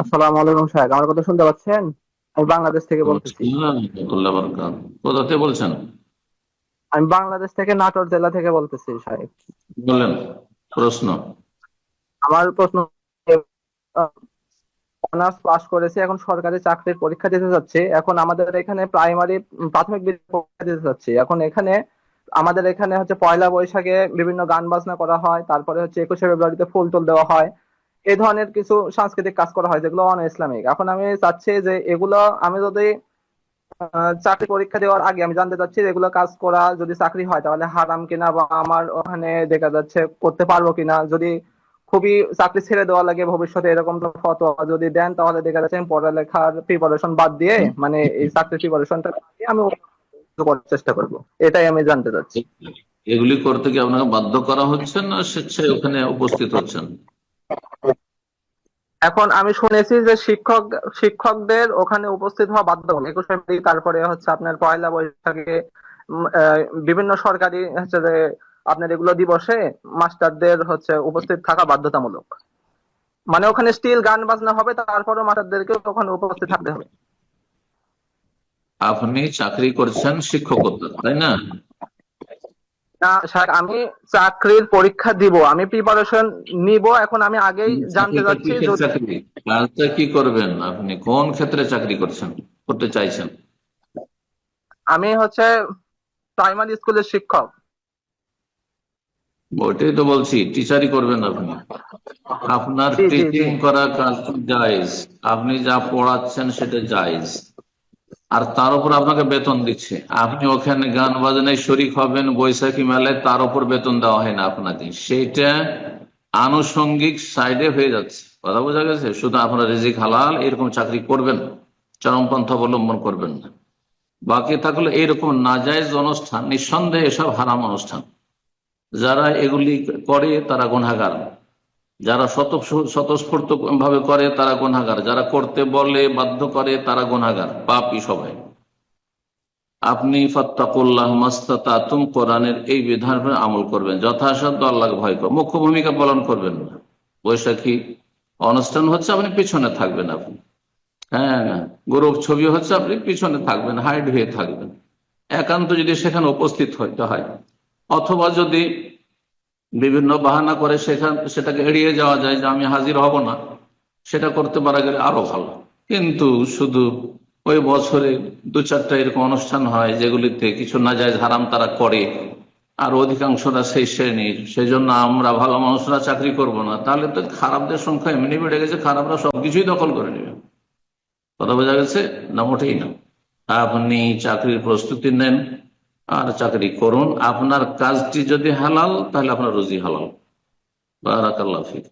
আসসালামু আলাইকুম সাহেব, আমার কথা শুনতে পাচ্ছেন? আমি বাংলাদেশ থেকে বলতেছি। কোথা থেকে বলছেন? আমি বাংলাদেশ থেকে নাটোর জেলা থেকে বলতেছি সাহেব। বলেন প্রশ্ন। আমার প্রশ্ন, অনার্স পাস করেছি, এখন সরকারি চাকরির পরীক্ষা দিতে যাচ্ছি। এখন আমাদের এখানে প্রাইমারি প্রাথমিক বিদ্যালয়ের পরীক্ষা দিতে যাচ্ছি। এখন এখানে আমাদের এখানে হচ্ছে পয়লা বৈশাখে বিভিন্ন গান বাজনা করা হয়, তারপরে হচ্ছে 21শে ফেব্রুয়ারিতে ফুল টুল দেওয়া হয়। এই ধরনের কিছু সাংস্কৃতিক কাজ করা হয় যেগুলো অন ইসলামিক। এখন আমি চাচ্ছি যে এগুলো আমি যদি চাকরি পরীক্ষা দেওয়ার আগে আমি জানতে চাচ্ছি যে এগুলো কাজ করা যদি চাকরি হয় তাহলে হারাম কিনা, বা আমার ওখানে দেখা যাচ্ছে করতে পারবো কিনা। যদি খুবই চাকরি ছেড়ে দেওয়া লাগে ভবিষ্যতে এরকম তো ফতোয়া যদি দেন, তাহলে দেখা যাচ্ছে আমি পড়ালেখার প্রিপারেশন বাদ দিয়ে, মানে এই চাকরির প্রিপারেশনটা বাদ দিয়ে আমি অন্য কিছু করার চেষ্টা করবো। এটাই আমি জানতে চাচ্ছি। এগুলি করতে কি আপনাকে বাধ্য করা হচ্ছে না স্বেচ্ছায় ওখানে উপস্থিত হচ্ছেন? এখন আমি শুনেছি যে শিক্ষকদের ওখানে উপস্থিত হওয়া বাধ্যতামূলক 21শে মে, তারপরে হচ্ছে আপনার পয়লা বৈশাখে বিভিন্ন সরকারি হচ্ছে যে আপনার এগুলো দিবসে মাস্টারদের হচ্ছে উপস্থিত থাকা বাধ্যতামূলক। মানে ওখানে স্টিল গান বাজনা হবে, তারপরেও মাস্টারদেরকে ওখানে উপস্থিত থাকতে হবে। আপনি চাকরি করছেন শিক্ষকতা, তাই না? না স্যার, আমি চাকরির পরীক্ষা দিব, আমি প্রিপারেশন নিব। এখন আমি আগেই জানতে চাকরিটা চাচ্ছি কিসের যদি চাকরি? কাজটা কি করবেন? আপনি কোন ক্ষেত্রে চাকরি করছেন, করতে চাইছেন? আমি হচ্ছে প্রাইমারি স্কুলের শিক্ষক। ওইটাই তো বলছি, টিচারই করবেন আপনি। আপনার জি জি জি। টিচিং করা কাজ জায়েজ, আপনি যা পড়াচ্ছেন সেটা জায়েজ। আর তার উপর আপনাকে বেতন দিচ্ছে, আপনি ওখানে গান বাজনায় শরিক হবেন বৈশাখী মেলায়, তার উপর বেতন দেওয়া হয় না আপনাকে, সেইটা আনুষঙ্গিক সাইডে হয়ে যাচ্ছে। কথা বোঝা গেছে? শুধু আপনার রিজিক হালাল এরকম চাকরি করবেন, চরমপন্থা অবলম্বন করবেন না। বাকি থাকলে এইরকম নাজায়েজ অনুষ্ঠান, নিঃসন্দেহে এসব হারাম অনুষ্ঠান। যারা এগুলি করে তারা গুনাহগার, যারা স্বতঃস্ফূর্ত ভাবে করে তারা গুনাহগার, যারা করতে বলে বাধ্য করে তারা গুনাহগার, পাপী সবাই। আপনি ফাত্তাকুল্লাহ মাস্তাতাতুম, কোরআনের এই বিধান আমল করবেন, যথাসাধ্য আল্লাহকে ভয় কর, মুখ্য ভূমিকা পালন করবেন না। বৈশাখী অনুষ্ঠান হচ্ছে, আপনি পিছনে থাকবেন। আপনি, হ্যাঁ, গৌরব ছবি হচ্ছে, আপনি পিছনে থাকবেন, হাইড হয়ে থাকবেন। একান্ত যদি সেখানে উপস্থিত হইতে হয়, অথবা যদি বিভিন্ন বাহানা করে সেটাকে এড়িয়ে যাওয়া যায় যে আমি হাজির হব না, সেটা করতে পারা গেলে আরো ভালো। কিন্তু শুধু ওই বছরে দু চারটা এরকম অনুষ্ঠান হয় যেগুলিতে কিছু নাজায়েজ হারাম তারা করে, আর অধিকাংশরা সেই শ্রেণীর, সেই জন্য আমরা ভালো মানুষরা চাকরি করব না, তাহলে তো খারাপদের সংখ্যা এমনি বেড়ে গেছে, খারাপরা সবকিছুই দখল করে নেবে। কথা বোঝা গেছে? না, মোটেই না। আপনি চাকরির প্রস্তুতি নেন আর চাকরি করুন। আপনার কাজটি যদি হালাল তাহলে আপনার রুজি হালাল। বারাকাল্লাহ ফিক।